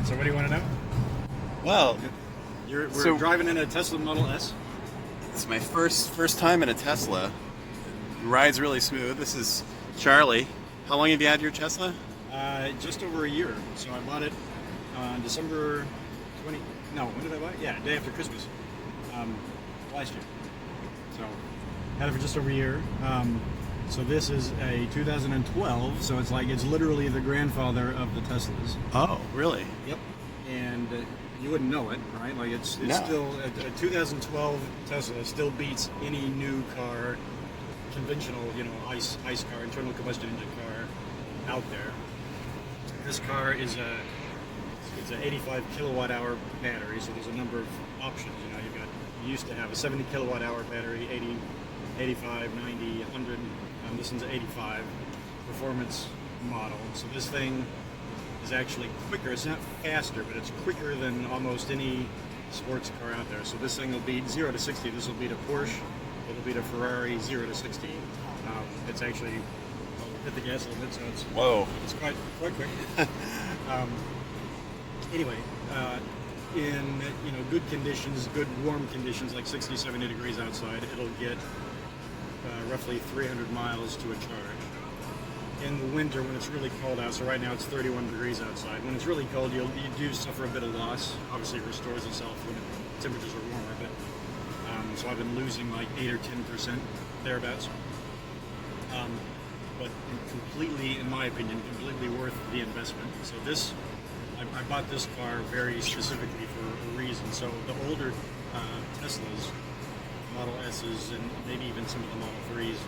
So what do you want to know? Well, We're So- driving in a Tesla Model S. it's my first time in a Tesla. It rides really smooth. This is Charlie. How long have you had your Tesla? Just over a year. So I bought it on December 20. No, when did I buy it? Yeah, day after Christmas. Last year. So had it for just over a year. So this is a 2012. So it's literally the grandfather of the Teslas. Oh, really? Yep. And you wouldn't know it, right? Like it's No. still a 2012 Tesla still beats any new car, conventional, ICE car, internal combustion engine car out there. This car is it's an 85 kilowatt hour battery, so there's a number of options. You used to have a 70 kilowatt hour battery, 80, 85, 90, 100. This one's 85 performance model. So this thing is actually quicker. It's not faster, but it's quicker than almost any sports car out there. So this thing will beat 0 to 60. This will beat a Porsche. It'll beat a Ferrari 0 to 60. It's actually hit the gas a little bit, so it's quite quick. Anyway, in good conditions, good warm conditions like 60, 70 degrees outside, it'll get roughly 300 miles to a charge. In the winter, when it's really cold out, so right now it's 31 degrees outside. When it's really cold, you do suffer a bit of loss. Obviously, it restores itself when temperatures are warmer. But so I've been losing like 8 or 10% thereabouts. But completely, in my opinion, completely worth the investment. So I bought this car very specifically for a reason. So the older Teslas, Model S's, and maybe even some of the Model 3s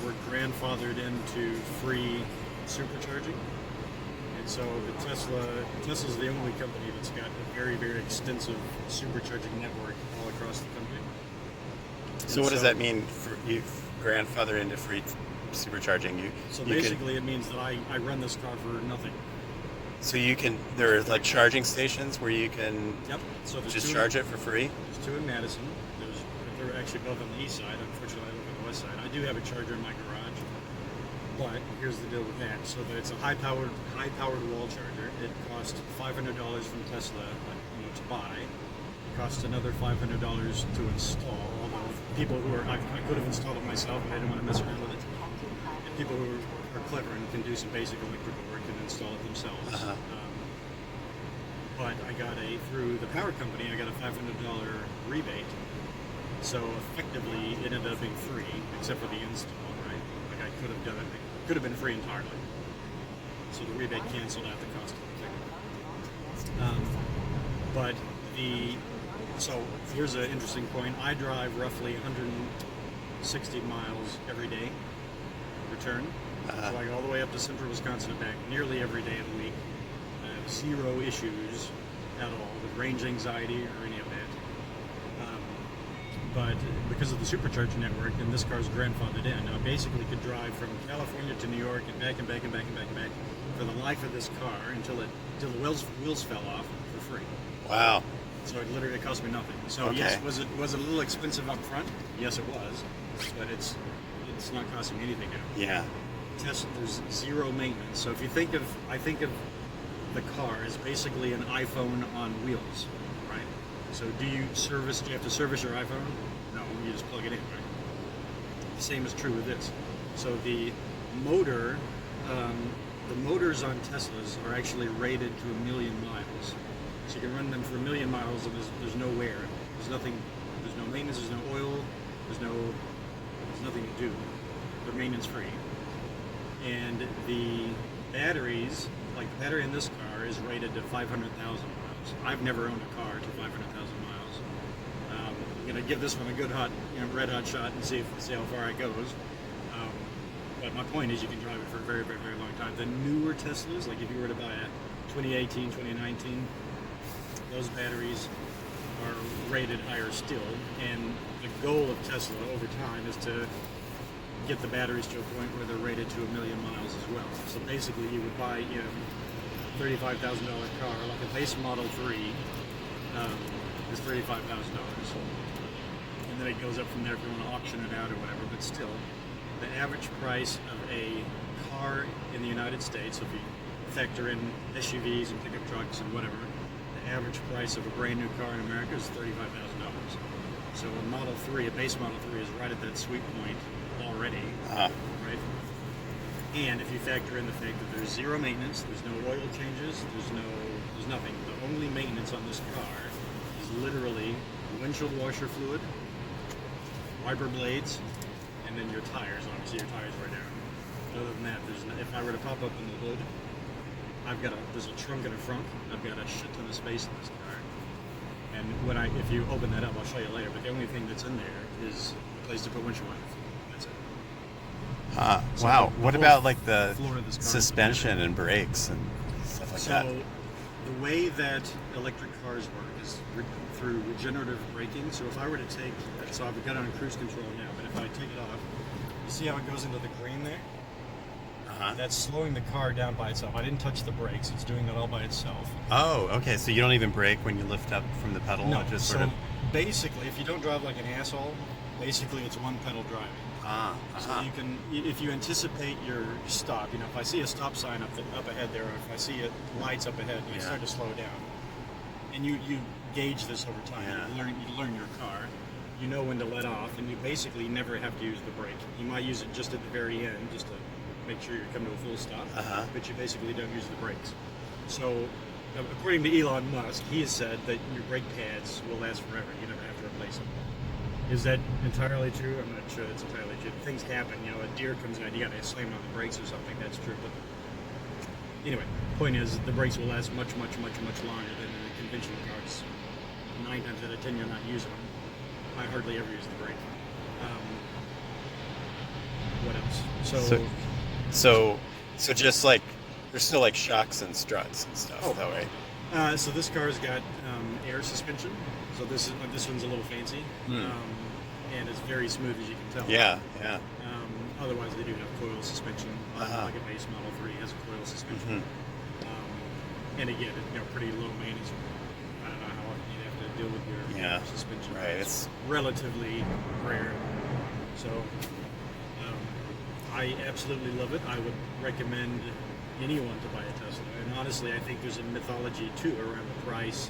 were grandfathered into free supercharging. And so Tesla's the only company that's got a very, very extensive supercharging network all across the country. So what does that mean for you, grandfather into free supercharging? So you basically it means that I run this car for nothing. So there are like charging stations where you can Yep. So there's just two charge it for free? There's two in Madison. They're actually both on the east side. Unfortunately, I live on the west side. I do have a charger in my garage, but here's the deal with that. So that it's a high-powered wall charger. It costs $500 from Tesla, to buy. It costs another $500 to install. Although people I could have installed it myself, but I didn't want to mess around with it. And people who are clever and can do some basic electrical work can install it themselves. Uh-huh. But through the power company, I got a $500 rebate. So effectively, it ended up being free, except for the install, right? Like I could have done it. It could have been free entirely. So the rebate canceled out the cost of the ticket. So here's an interesting point. I drive roughly 160 miles every day, return. So I go all the way up to central Wisconsin and back nearly every day of the week. I have zero issues at all with range anxiety or any of that. But because of the supercharger network, and this car's grandfathered in, I basically could drive from California to New York and back and back and back and back and back for the life of this car until the wheels fell off for free. Wow. So it literally cost me nothing. So Okay. yes, was it a little expensive up front? Yes, it was, but it's not costing me anything now. Yeah. There's zero maintenance. So if you think of the car as basically an iPhone on wheels, right? So do you have to service your iPhone? No, you just plug it in, right? The same is true with this. So the motors on Teslas are actually rated to 1 million miles. So you can run them for 1 million miles and there's no wear. There's no maintenance, there's no oil, there's nothing to do. They're maintenance free. And the batteries, like the battery in this car is rated to 500,000 miles. I've never owned a car to 500,000 miles. I'm going to give this one a good red hot shot and see how far it goes. But my point is you can drive it for a very, very, very long time. The newer Teslas, like if you were to buy a 2018, 2019, those batteries are rated higher still. And the goal of Tesla over time is to get the batteries to a point where they're rated to 1 million miles as well. So basically you would buy $35,000 car, like a base Model 3 is $35,000. And then it goes up from there if you want to auction it out or whatever, but still, the average price of a car in the United States, if you factor in SUVs and pickup trucks and whatever, the average price of a brand new car in America is $35,000. So a Model 3, a base Model 3 is right at that sweet point already, right? And if you factor in the fact that there's zero maintenance, there's no oil changes, there's nothing. The only maintenance on this car is literally windshield washer fluid, wiper blades, and then your tires. Obviously, your tires wear down. Other than that, if I were to pop up in the hood, there's a trunk in the front. I've got a shit ton of space in this car. And if you open that up, I'll show you later. But the only thing that's in there is a place to put windshield wipers. That's it. So wow. What about like the floor of this car suspension and brakes and stuff like that? So the way that electric cars work is through regenerative braking. So if I were to so I've got it on cruise control now, but if I take it off, you see how it goes into the green there? That's slowing the car down by itself. I didn't touch the brakes. It's doing that all by itself. Oh, okay. So you don't even brake when you lift up from the pedal? No. It just So sort of... basically, if you don't drive like an asshole, basically it's one pedal driving. So you can, if you anticipate your stop, if I see a stop sign up ahead there, or if I see lights up ahead, you start to slow down. And you gauge this over time. Yeah. You learn your car. You know when to let off, and you basically never have to use the brake. You might use it just at the very end, just to make sure you come to a full stop, but you basically don't use the brakes. So, according to Elon Musk, he has said that your brake pads will last forever. You never have to replace them. Is that entirely true? I'm not sure that's entirely true. Things happen. A deer comes in, you got to slam on the brakes or something. That's true. But anyway, point is, the brakes will last much, much, much, much longer than in the conventional cars. 9 times out of 10, you're not using them. I hardly ever use the brake. What else? So just like there's still like shocks and struts and stuff that way. So this car's got air suspension. So this one's a little fancy, and it's very smooth, as you can tell. Yeah. Otherwise, they do have coil suspension. Like a base Model 3 has a coil suspension. And again, pretty low maintenance. I don't know how often you'd have to deal with your suspension. Right. It's relatively rare. So. I absolutely love it. I would recommend anyone to buy a Tesla. And honestly, I think there's a mythology too around the price.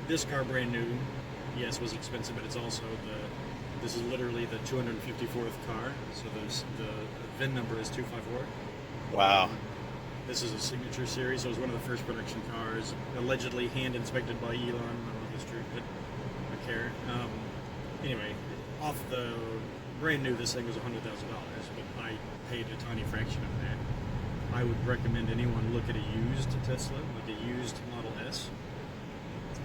This car, brand new, yes, was expensive, but it's also this is literally the 254th car. So the VIN number is 254. Wow. This is a signature series. So it was one of the first production cars, allegedly hand inspected by Elon. I don't know if it's true, but I care. Anyway, off the brand new, this thing was $100,000, but I paid a tiny fraction of that. I would recommend anyone look at a used Tesla, like a used Model S.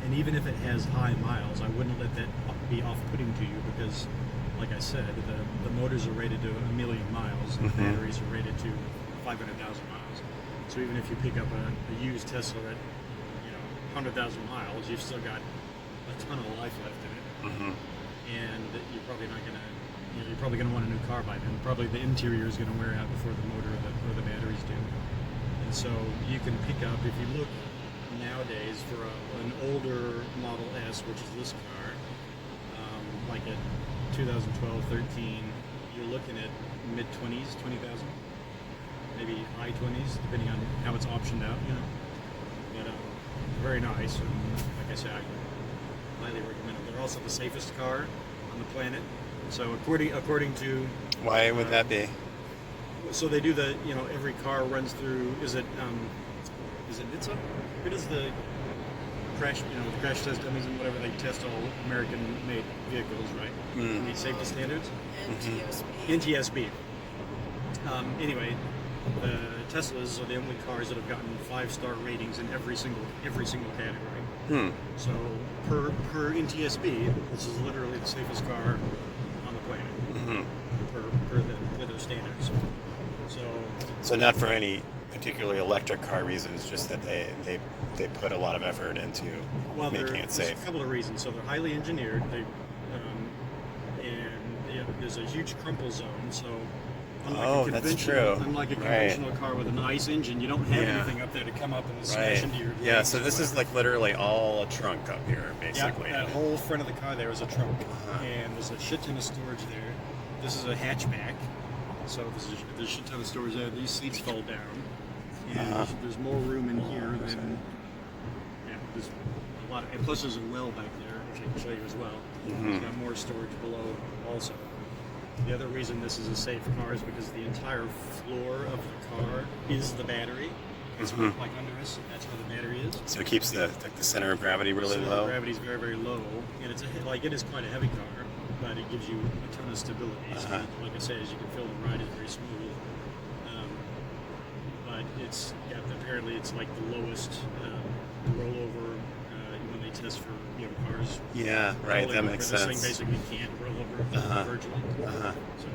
And even if it has high miles, I wouldn't let that be off-putting to you because, like I said, the motors are rated to 1 million miles and the batteries are rated to 500,000 miles. So even if you pick up a used Tesla at 100,000 miles, you've still got a ton of life left in it. And you're probably not going to you're probably going to want a new car by then. Probably the interior is going to wear out before the motor or the batteries do. And so you can pick up, if you look nowadays for an older Model S, which is this car, like a 2012, 13, you're looking at mid-20s, 20,000, maybe high 20s, depending on how it's optioned out, But very nice, and like I said, I highly recommend it. They're also the safest car on the planet. So according to... Why would that be? So they do every car runs through, is it NHTSA? Who does the crash, the crash test dummies and whatever, they test all American-made vehicles, right? Meet safety standards? NTSB. Anyway, the Teslas are the only cars that have gotten 5-star ratings in every single category. So per NTSB, this is literally the safest car on the planet per those standards. So not for any particularly electric car reasons, just that they put a lot of effort into making it safe. There's a couple of reasons. So they're highly engineered. There's a huge crumple zone. So that's true. Unlike a conventional car with a nice engine, you don't have anything up there to come up and smash into your legs. So this is like literally all a trunk up here, basically. Yeah, that whole front of the car there is a trunk, and there's a shit ton of storage there. This is a hatchback, so there's a shit ton of storage there. These seats fold down. and there's more room in here than. Yeah, there's a lot, and plus there's a well back there, which I can show you as well. It's got more storage below also. The other reason this is a safe car is because the entire floor of the car is the battery. It's like under us, that's where the battery is. So it keeps the center of gravity really center low. of gravity is very, very low, and it's it is quite a heavy car, but it gives you a ton of stability. So, like I say, as you can feel, the ride is very smooth. But it's apparently it's like the lowest rollover when they test for cars. Yeah, right. That makes sense. This thing basically can't roll over virtually. So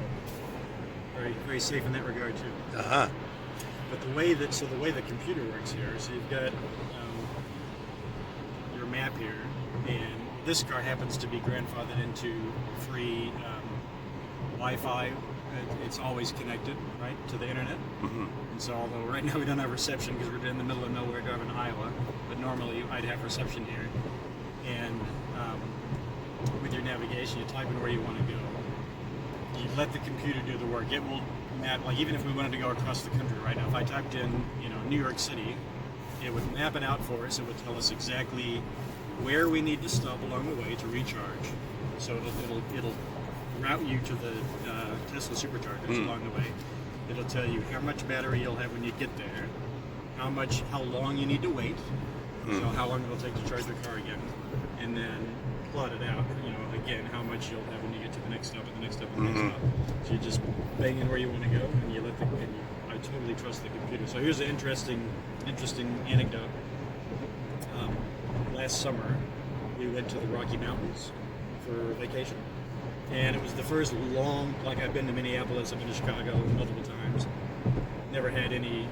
very, very safe in that regard too. But the way the computer works here, so you've got your map here, and this car happens to be grandfathered into free Wi-Fi. It's always connected, right, to the internet. And so, although right now we don't have reception because we're in the middle of nowhere driving to Iowa, but normally I'd have reception here. And with your navigation, you type in where you want to go. You let the computer do the work. It will map, like even if we wanted to go across the country right now, if I typed in, New York City, it would map it out for us. It would tell us exactly where we need to stop along the way to recharge. So it'll route you to the Tesla superchargers along the way. It'll tell you how much battery you'll have when you get there, how long you need to wait, so how long it'll take to charge the car again, and then plot it out. Again, how much you'll have when you get to the next stop, and the next stop, and the next stop. So you just bang in where you want to go, and you I totally trust the computer. So here's an interesting anecdote. Last summer, we went to the Rocky Mountains for vacation. And it was the first long, I've been to Minneapolis, I've been to Chicago multiple times. Never had any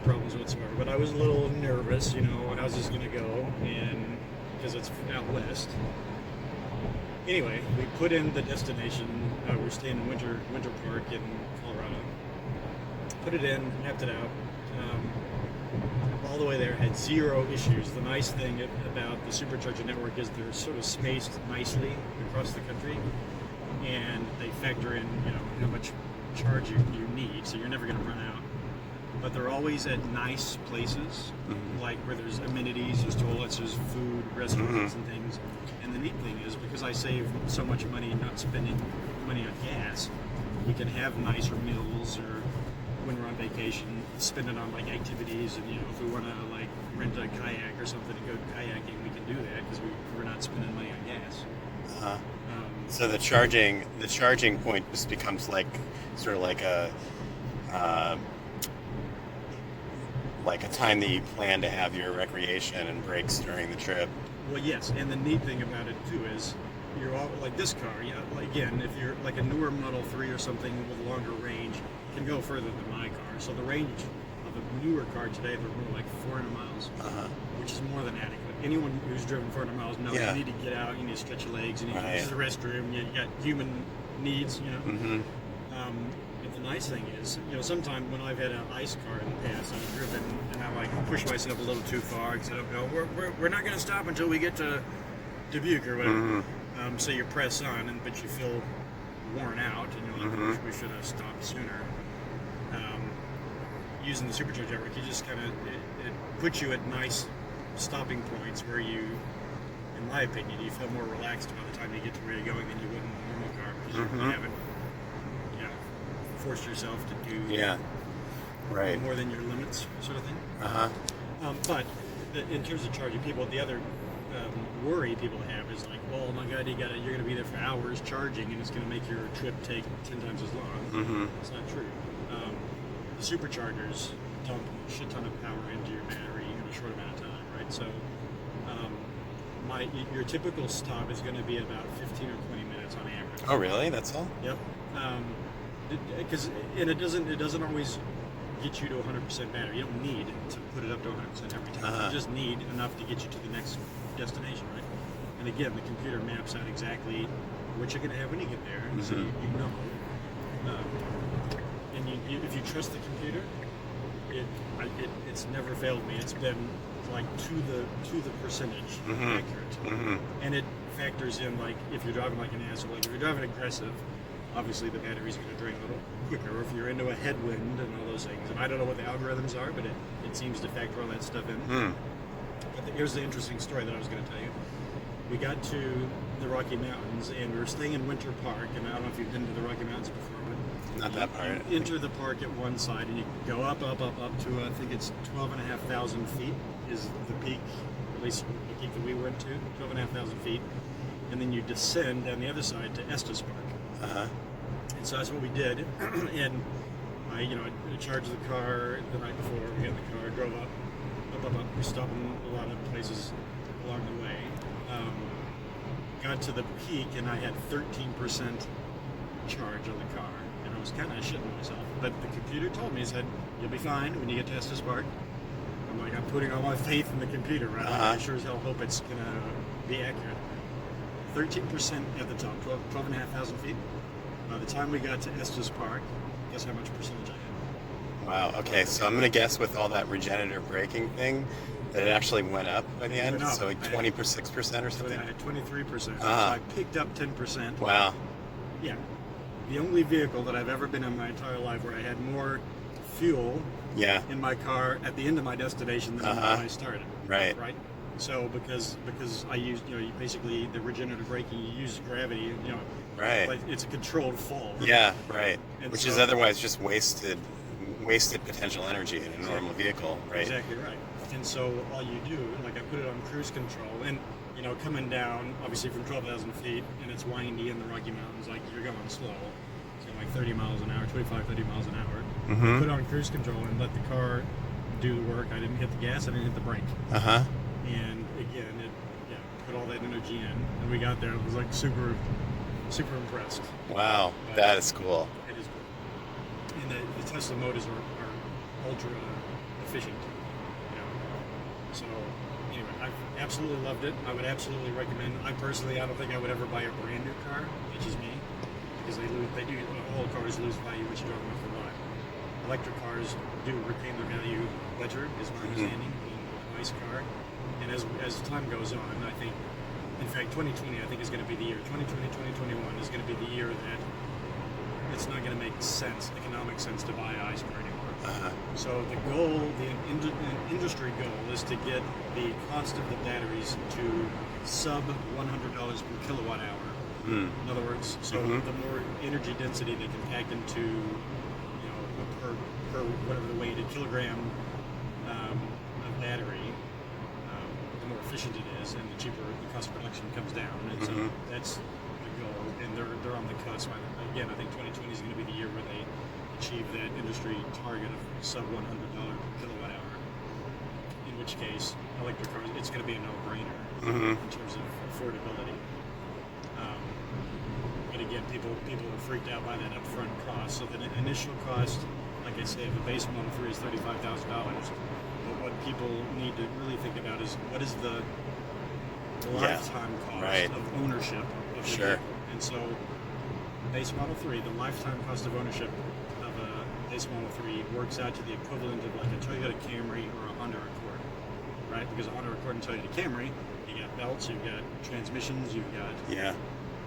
problems whatsoever. But I was a little nervous, how's this gonna go? And because it's out west. Anyway, we put in the destination. We're staying in Winter Park in Colorado. Put it in, mapped it out. All the way there, had zero issues. The nice thing about the supercharger network is they're sort of spaced nicely across the country, and they factor in, how much charge you need, so you're never going to run out. But they're always at nice places, like where there's amenities, there's toilets, there's food, restaurants, and things. And the neat thing is, because I save so much money not spending money on gas, we can have nicer meals, or when we're on vacation, spend it on activities, and if we want to rent a kayak or something and go kayaking, we can do that because we're not spending money on gas. So the charging point just becomes sort of like a time that you plan to have your recreation and breaks during the trip. Well, yes, and the neat thing about it too is you're all like this car. Again, if you're like a newer Model 3 or something with longer range, can go further than my car. So the range of a newer car today, they're more like 400 miles, which is more than adequate. Anyone who's driven 400 miles knows you need to get out, you need to stretch your legs, you need to use the restroom, you got human needs, But the nice thing is, sometimes when I've had an ICE car in the past, I've driven and I push myself a little too far because I don't go, we're not going to stop until we get to Dubuque or whatever. So you press on, but you feel worn out, and you're like, we should have stopped sooner. Using the supercharger network, you just kind of it puts you at nice stopping points where you, in my opinion, you feel more relaxed by the time you get to where you're going than you would in a normal car because you haven't, forced yourself to do more than your limits, sort of thing. But in terms of charging people, the other worry people have is like, well, my God, you're going to be there for hours charging, and it's going to make your trip take 10 times as long. It's not true. The superchargers dump a shit ton of power into your battery in a short amount of time, right? So your typical stop is going to be about 15 or 20 minutes on average. Oh, really? That's all? Yep. Because it doesn't always get you to 100% battery. You don't need to put it up to 100% every time. You just need enough to get you to the next destination, right? And again, the computer maps out exactly what you're going to have when you get there, so you know. And if you trust the computer, it's never failed me. It's been to the percentage accurate, and it factors in if you're driving like an asshole, if you're driving aggressive. obviously the battery's going to drain a little quicker if you're into a headwind and all those things. And I don't know what the algorithms are, but it seems to factor all that stuff in. But here's the interesting story that I was going to tell you. We got to the Rocky Mountains, and we were staying in Winter Park, and I don't know if you've been to the Rocky Mountains before, but Not that part. you enter the park at one side, and you go up to, I think it's 12,500 feet is the peak, at least the peak that we went to, 12,500 feet, and then you descend down the other side to Estes Park. And so that's what we did, and I charged the car the night before, we got in the car, drove up. We stopped in a lot of places along the way. Got to the peak and I had 13% charge on the car, and I was kind of shitting myself. But the computer told me, he said, "You'll be fine when you get to Estes Park." I'm like, I'm putting all my faith in the computer, right? I sure as hell hope it's gonna be accurate. 13% at the top, 12,500 feet. By the time we got to Estes Park, guess how much percentage I had? Wow. Okay, so I'm gonna guess with all that regenerative braking thing, that it actually went up by the end. So like 26% or something. I had 23%. So I picked up 10%. Wow. Yeah. The only vehicle that I've ever been in my entire life where I had more fuel in my car at the end of my destination than when I started. Right. Right. So because I used you basically the regenerative braking, you use gravity, Right. But it's a controlled fall. Yeah. Right. And Which is otherwise just wasted potential energy in a normal vehicle. Right. Exactly right. And so all you do, like I put it on cruise control, and coming down obviously from 12,000 feet, and it's windy in the Rocky Mountains, like you're going slow. It's going like 30 miles an hour, 25, 30 miles an hour. Put it on cruise control and let the car do the work. I didn't hit the gas, I didn't hit the brake. And again, it put all that energy in, and we got there. It was like super impressed. Wow, that is cool. It is cool. And the Tesla motors are ultra efficient. So anyway, I've absolutely loved it. I would absolutely recommend. I don't think I would ever buy a brand new car, which is me, because all cars lose value once you drive them for a while. Electric cars do retain their value better, is my understanding, being a nice car. And as time goes on, I think, in fact, 2020 I think is going to be the year. 2020, 2021 is going to be the year that it's not going to make economic sense to buy an ICE car anymore. So the goal, the industry goal, is to get the cost of the batteries to sub $100 per kilowatt hour. In other words, so the more energy density they can pack into, per whatever the weight, a kilogram of battery, the more efficient it is, and the cheaper the cost of production comes down. And so that's the goal, and they're on the cusp. Again, I think 2020 is going to be the year where they achieve that industry target of sub $100 per kilowatt hour. In which case, electric cars, it's going to be a no-brainer in terms of affordability. But again, people are freaked out by that upfront cost. So the initial cost, like I say, of a base Model 3 is $35,000. But what people need to really think about is what is the lifetime cost of ownership of the vehicle. And so base Model 3, the lifetime cost of ownership of a base Model 3 works out to the equivalent of like a Toyota Camry or a Honda Accord, right? Because a Honda Accord and Toyota Camry, you got belts, you've got transmissions, you've got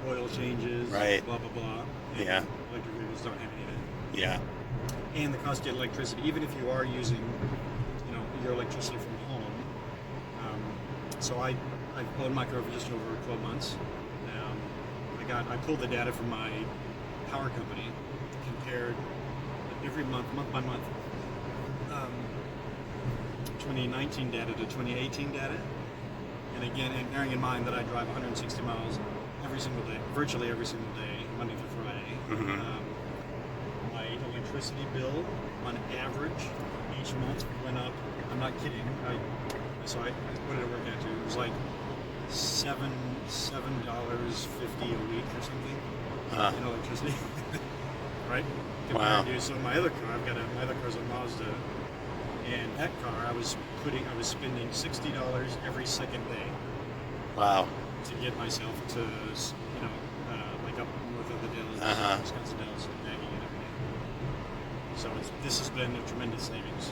oil changes, blah, blah, blah. And electric vehicles don't have any of that. And the cost of electricity, even if you are using, your electricity from home. So I've owned my car for just over 12 months. I pulled the data from my power company, compared every month by month, 2019 data to 2018 data. And again, and bearing in mind that I drive 160 miles every single day, virtually every single day, Monday through Friday. My electricity bill, on average, each month went up. I'm not kidding. What did it work out to? It was like $7.50 a week or something in electricity. Right? Wow. So my other car, my other car's a Mazda, and that car I was spending $60 every second day. Wow. To get myself to, like up north of the Dells, Wisconsin Dells, and back again every day. So this has been a tremendous savings.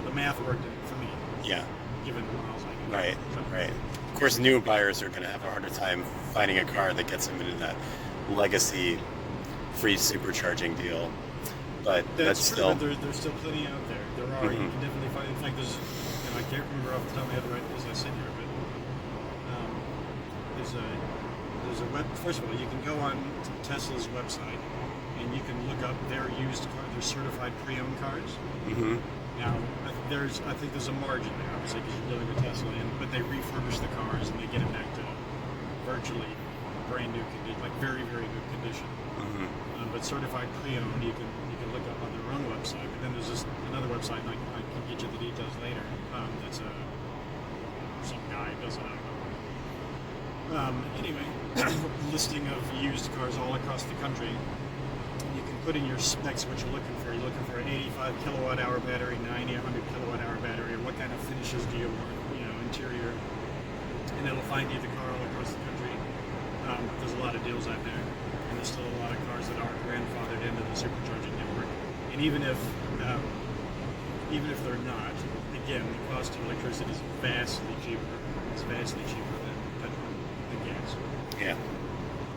The math worked for me. Yeah. Given the miles I can get. Right. Of course, new buyers are going to have a harder time finding a car that gets them into that legacy free supercharging deal, but that's true, still. but there's still plenty out there. There are. You can definitely find. In fact, I can't remember off the top of my head right as I sit here, but there's a web. First of all, you can go on Tesla's website and you can look up their used car, their certified pre-owned cars. Now, I think there's a margin there, obviously, because you're dealing with Tesla, but they refurbish the cars and they get them back to virtually brand new condition, like very, very good condition. But certified pre-owned, you can look up on their own website. But then there's another website, and I can get you the details later. That's some guy does it. Anyway, listing of used cars all across the country. You can put in your specs what you're looking for. You're looking for an 85 kilowatt hour battery, 90, 100 kilowatt hour battery, or what kind of finishes do you want, interior, and it'll find you the car all across the country. There's a lot of deals out there, and there's still a lot of cars that aren't grandfathered into the supercharging network. And even if they're not, again, the cost of electricity is vastly cheaper. It's vastly cheaper than petrol and gas. Yeah.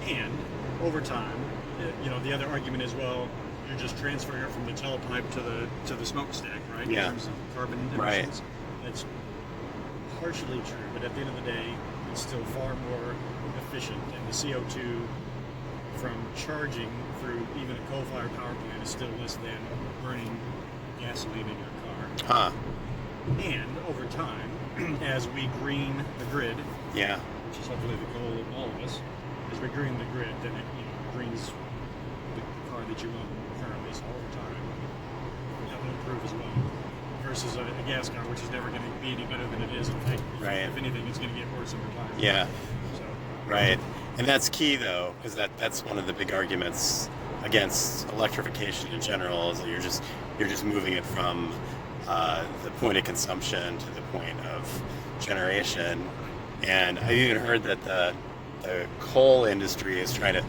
And over time, the other argument is, well, you're just transferring it from the tailpipe to the smokestack, right? Yeah. In terms of carbon emissions. That's partially true, but at the end of the day, it's still far more efficient, and the CO2 from charging through even a coal-fired power plant is still less than burning gasoline in your car. And over time, as we green the grid, which is hopefully the goal of all of us, as we green the grid, then it greens the car that you own currently. So over time, that will improve as well. Versus a gas car, which is never going to be any better than it is. In fact, if anything, it's going to get worse over time. Yeah. So. Right. And that's key, though, because that's one of the big arguments against electrification in general, is that you're just moving it from the point of consumption to the point of generation. And I even heard that the coal industry is trying to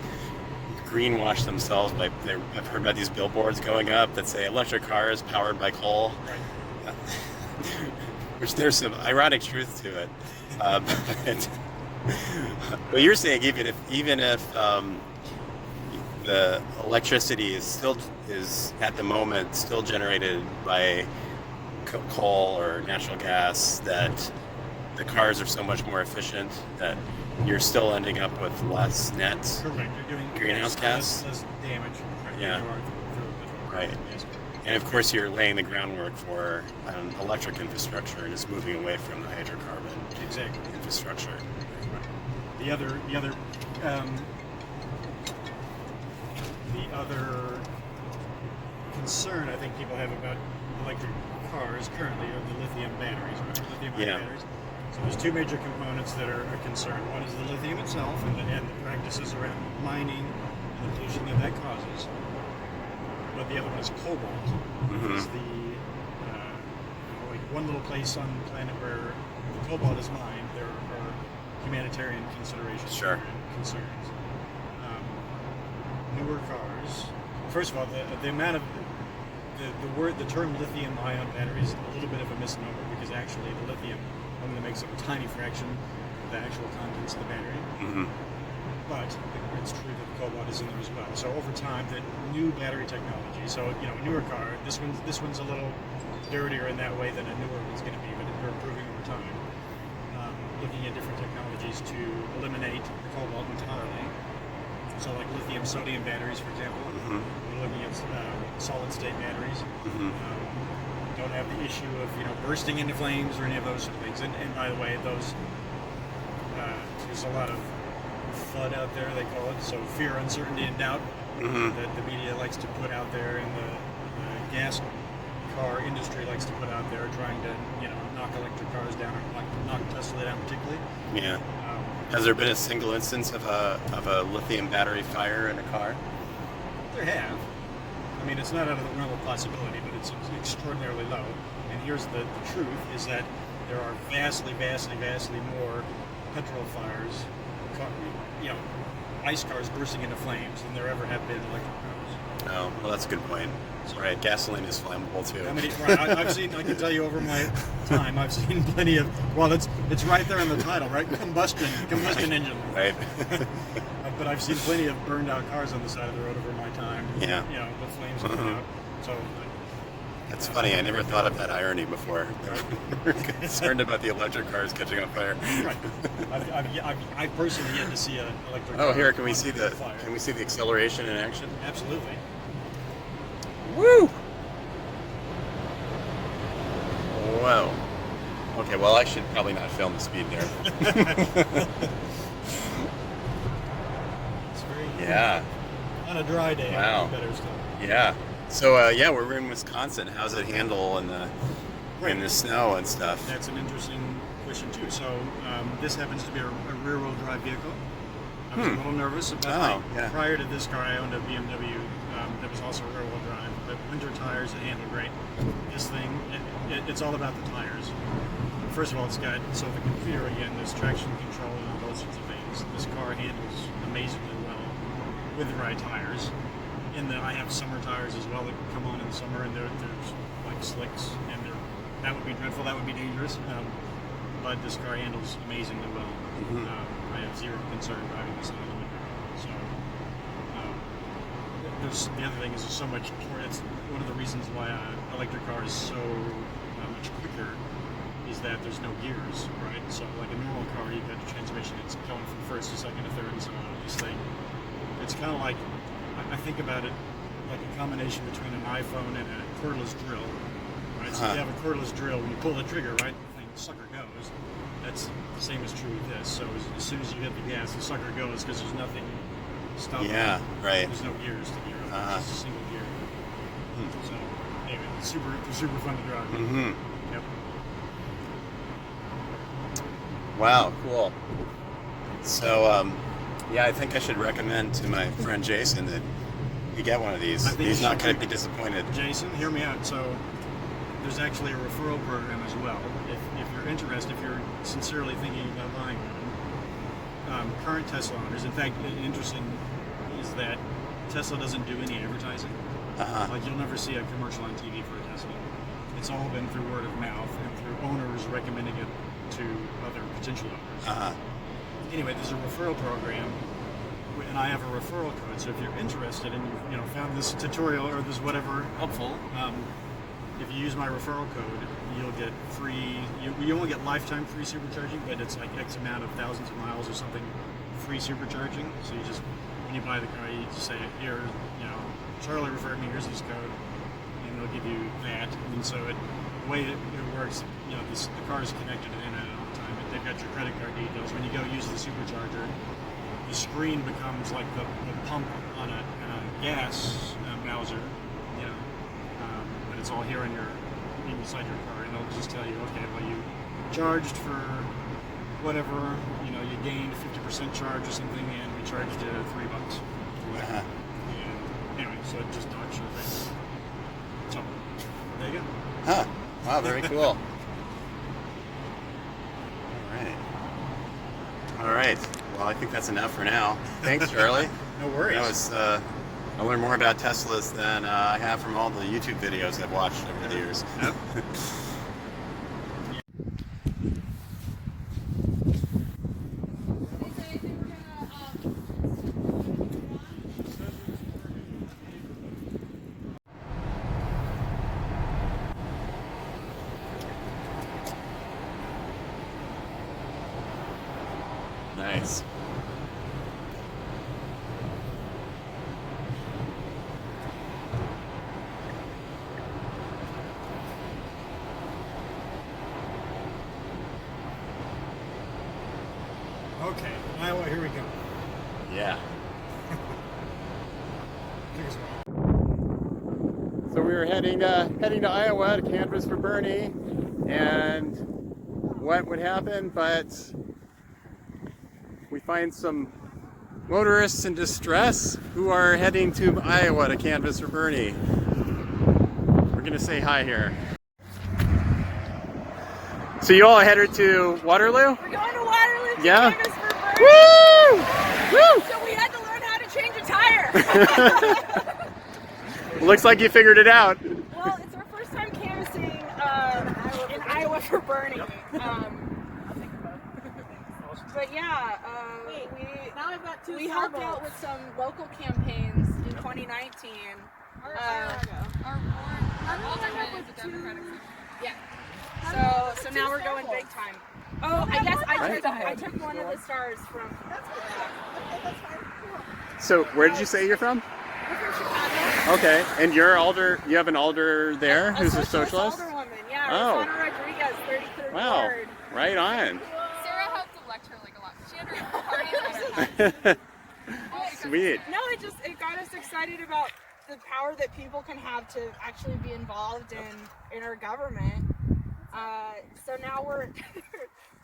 greenwash themselves by, I've heard about these billboards going up that say electric cars powered by coal. Right. Which there's some ironic truth to it. But you're saying even if the electricity is at the moment still generated by coal or natural gas, that the cars are so much more efficient that you're still ending up with less net greenhouse gas. Less damage. Right. And of course, you're laying the groundwork for an electric infrastructure and it's moving away from the hydrocarbon infrastructure. The other concern I think people have about electric cars currently are the lithium batteries, right? Lithium-ion batteries. So there's two major components that are a concern. One is the lithium itself and the practices around mining and the pollution that causes. But the other one is cobalt. It's like one little place on the planet where the cobalt is mined. There are humanitarian considerations and concerns. Newer cars. First of all, the amount of the term lithium-ion battery is a little bit of a misnomer, because actually the lithium only makes up a tiny fraction of the actual contents of the battery. But it's true that the cobalt is in there as well. So over time, the new battery technology. So a newer car. This one's a little dirtier in that way than a newer one's going to be, but they're improving over time. Looking at different technologies to eliminate the cobalt entirely. So like lithium-sodium batteries, for example. We're looking at solid-state batteries. Don't have the issue of bursting into flames or any of those sort of things. And by the way, those there's a lot of FUD out there, they call it. So fear, uncertainty, and doubt that the media likes to put out there, and the gas car industry likes to put out there, trying to knock electric cars down, or knock Tesla down particularly. Yeah. Has there been a single instance of a lithium battery fire in a car? There have. I mean, it's not out of the realm of possibility, but it's extraordinarily low. And here's the truth, is that there are vastly, vastly, vastly more petrol fires car, ice cars bursting into flames than there ever have been electric cars. Oh, well, that's a good point. Right, gasoline is flammable too. I can tell you over my time, I've seen plenty of. Well, it's right there in the title, right? Combustion engine. Right. But I've seen plenty of burned out cars on the side of the road over my time. Yeah. The flames coming out. So. That's funny. I never thought of that irony before. We're concerned about the electric cars catching on fire. Right. I've personally yet to see an electric car. Oh, here, can we see the fire. Can we see the acceleration in action? Absolutely. Woo! Whoa. Okay, well, I should probably not film the speed there. It's very Yeah. on a dry day. Wow. Better stuff. Yeah. So, we're in Wisconsin. How's it handle in the snow and stuff? That's an interesting question too. So this happens to be a rear-wheel drive vehicle. I was a little nervous about prior to this car. I owned a BMW that was also rear-wheel drive, but winter tires, it handled great. This thing, it's all about the tires. First of all, it's got the computer again. There's traction control and those sorts of things. This car handles amazingly well with the right tires. I have summer tires as well that come on in the summer, and there's like slicks, and that would be dreadful. That would be dangerous. But this car handles amazingly well. Mm-hmm. I have zero concern driving this out of the winter. So the other thing is there's so much torque. It's one of the reasons why an electric car is so much quicker is that there's no gears, right? So like a normal car, you've got the transmission. It's going from first to second to third and so on. This thing, it's kind of like. I think about it like a combination between an iPhone and a cordless drill, right? So if you have a cordless drill, when you pull the trigger, right, the thing, sucker goes. That's the same is true with this. So as soon as you hit the gas, the sucker goes because there's nothing stopping it. Yeah, right. There's no gears to gear up. It's just a single gear. So anyway, it's super fun to drive. Mm-hmm. Yep. Wow, cool. So, I think I should recommend to my friend Jason that you get one of these. He's not going to be disappointed. Jason, hear me out. So there's actually a referral program as well. If you're interested, if you're sincerely thinking about buying one, current Tesla owners, in fact, interesting is that Tesla doesn't do any advertising. Like you'll never see a commercial on TV for a Tesla. It's all been through word of mouth and through owners recommending it to other potential owners. Anyway, there's a referral program, and I have a referral code. So if you're interested and you found this tutorial or this whatever helpful, if you use my referral code, you'll get free. You won't get lifetime free supercharging, but it's like X amount of thousands of miles or something free supercharging. So you just when you buy the car, you just say here, Charlie referred me. Here's this code, and they'll give you that. And so the way it works, the car is connected in and out all the time. They've got your credit card details. When you go use the supercharger, the screen becomes like the pump on a gas Mauser, but it's all here inside your car, and it'll just tell you, okay, well you charged for whatever, you gained 50% charge or something, and we charged you $3. And anyway, so it just talks your thing. So there you go. Wow, very cool. All right. Well, I think that's enough for now. Thanks, Charlie. No worries. That was, I learned more about Teslas than I have from all the YouTube videos I've watched over the years. Yep. Nice. Okay, Iowa, here we go. Yeah. Took us a while. So we were heading to Iowa to canvass for Bernie, and what would happen? But we find some motorists in distress who are heading to Iowa to canvass for Bernie. We're gonna say hi here. So you all headed to Waterloo? We're going to Waterloo to Yeah. canvass for Bernie. Woo! So we had to learn how to change a tire. Looks like you figured it out. Well, it's our first time canvassing in Iowa for Bernie. But yeah, we helped out with some local campaigns in 2019. Our alternate is a Democratic. Yeah. So now we're going big time. Oh, I guess I took one of the stars from. That's fine. Cool. So where did you say you're from? We're from Chicago. Okay, and you're alder. You have an alder there who's a socialist. Alderwoman, yeah. Oh. Rosanna Rodriguez, 33rd Wow, ward. right on. Sarah helped elect her like a lot. She had her party. Sweet. No, it got us excited about the power that people can have to actually be involved in our government. So now we're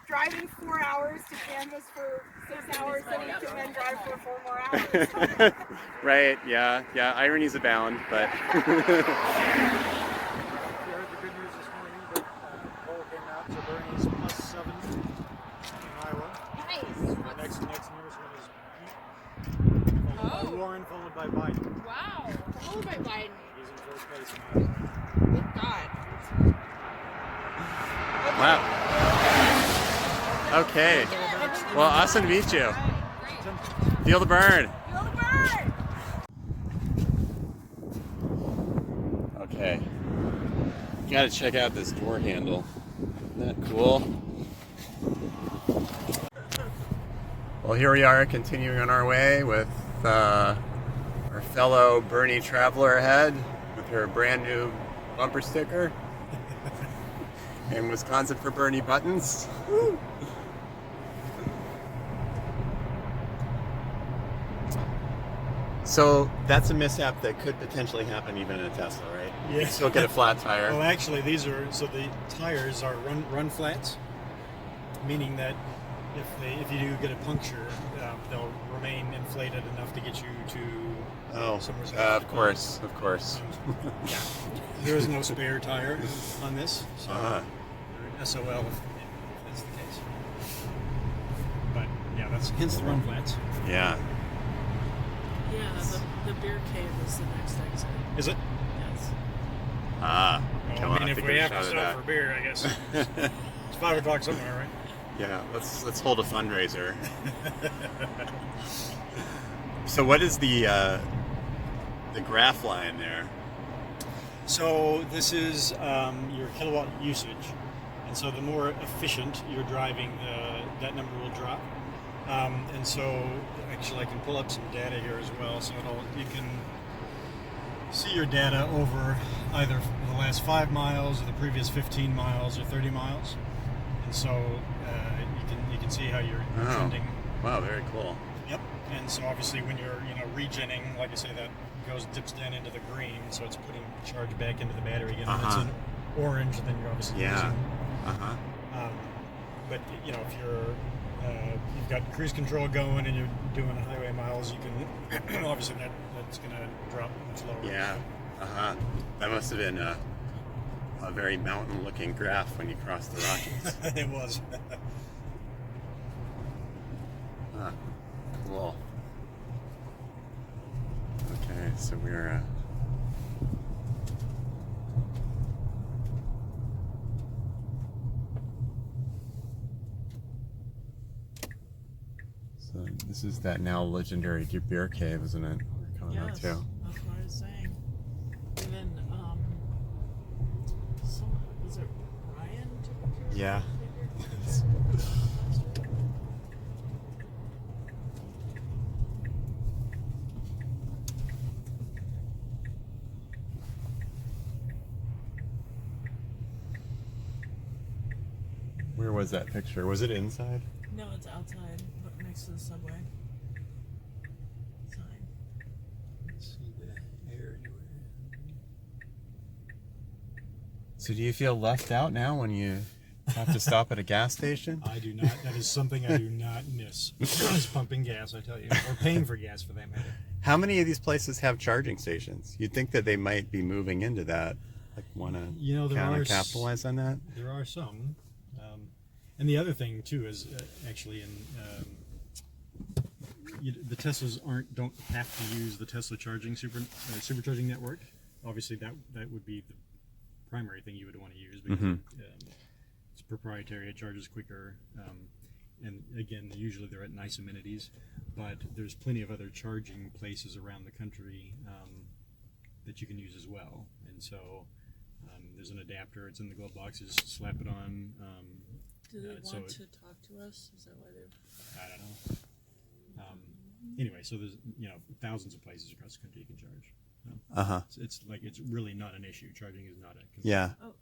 driving 4 hours to canvass for 6 hours, so we can then drive for 4 more hours. Right. Yeah. Ironies abound, but. You heard the good news this morning, but poll came out, so Bernie's +7 in Iowa. Nice. The next nearest one is Pete, followed by Warren, followed by Biden. Wow. Followed by Biden. He's in first place in Iowa. Good God. Wow. Okay. Well, awesome to meet you. Feel the burn. Feel the burn! Okay. You gotta check out this door handle. Isn't that cool? Well, here we are continuing on our way with our fellow Bernie traveler ahead with her brand new bumper sticker and Wisconsin for Bernie buttons. Woo. So that's a mishap that could potentially happen even in a Tesla, right? Yeah. You still get a flat tire. Well, actually, these are the tires are run flats, meaning that if you do get a puncture, they'll remain inflated enough to get you to somewhere safe. Of course. Yeah. There is no spare tire on this, so Uh-huh. they're SOL if that's the case. But yeah, that's hence the run flats. Yeah. Yeah, the beer cave is the next exit. Is it? Yes. Ah. Well, Come I on, mean, if take we a have shot to of stop that. for beer, I guess it's 5 o'clock somewhere, right? Yeah, let's hold a fundraiser. So what is the graph line there? So this is your kilowatt usage, and so the more efficient you're driving, that number will drop. And so actually I can pull up some data here as well, so you can see your data over either the last 5 miles or the previous 15 miles or 30 miles, and so you can see how you're trending. Wow, very cool. Yep. And so obviously when you're regenning, like I say, that dips down into the green, so it's putting charge back into the battery again. When it's in orange, then you're obviously using. But if you've got cruise control going and you're doing highway miles, you can obviously that's going to drop much lower. Yeah. That must have been a very mountain-looking graph when you crossed the Rockies. It was. Cool. Okay, so we're so this is that now legendary beer cave, isn't it? We're coming out Yes, to. that's what I was saying. And then, was it Ryan? Yeah. Where was that picture? Was it inside? No, it's outside, but next to the subway sign. Let's see the air anywhere. So do you feel left out now when you have to stop at a gas station? I do not. That is something I do not miss. It's pumping gas, I tell you, or paying for gas for that matter. How many of these places have charging stations? You'd think that they might be moving into that. Like, want to kind of capitalize on that? There are some. And the other thing too is actually in the Teslas don't have to use the Tesla charging supercharging network. Obviously, that would be the primary thing you would want to use because it's proprietary. It charges quicker, and again, usually they're at nice amenities. But there's plenty of other charging places around the country that you can use as well. And so there's an adapter. It's in the glove box. You just slap it on. Do they want to talk to us? Is that why they? I don't know. Anyway, so there's thousands of places across the country you can charge. It's really not an issue. Charging is not a concern. Yeah. Oh.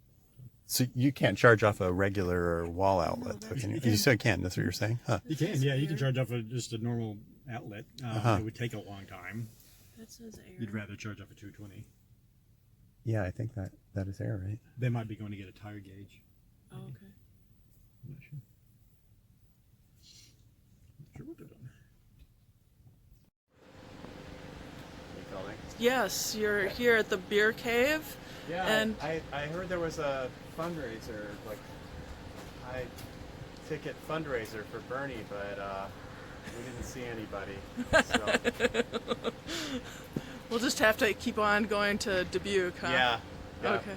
So you can't charge off a regular wall outlet, though, can you? You still can. That's what you're saying, huh? You can, yeah. You can charge off just a normal outlet. It would take a long time. That says air. You'd rather charge off a 220. Yeah, I think that is air, right? They might be going to get a tire gauge. Oh, okay. I'm not sure. Not sure what they're doing. Yes, you're here at the Beer Cave. Yeah, and I heard there was a fundraiser, like high ticket fundraiser for Bernie, but we didn't see anybody. So. we'll just have to keep on going to Dubuque, huh? Yeah. Okay.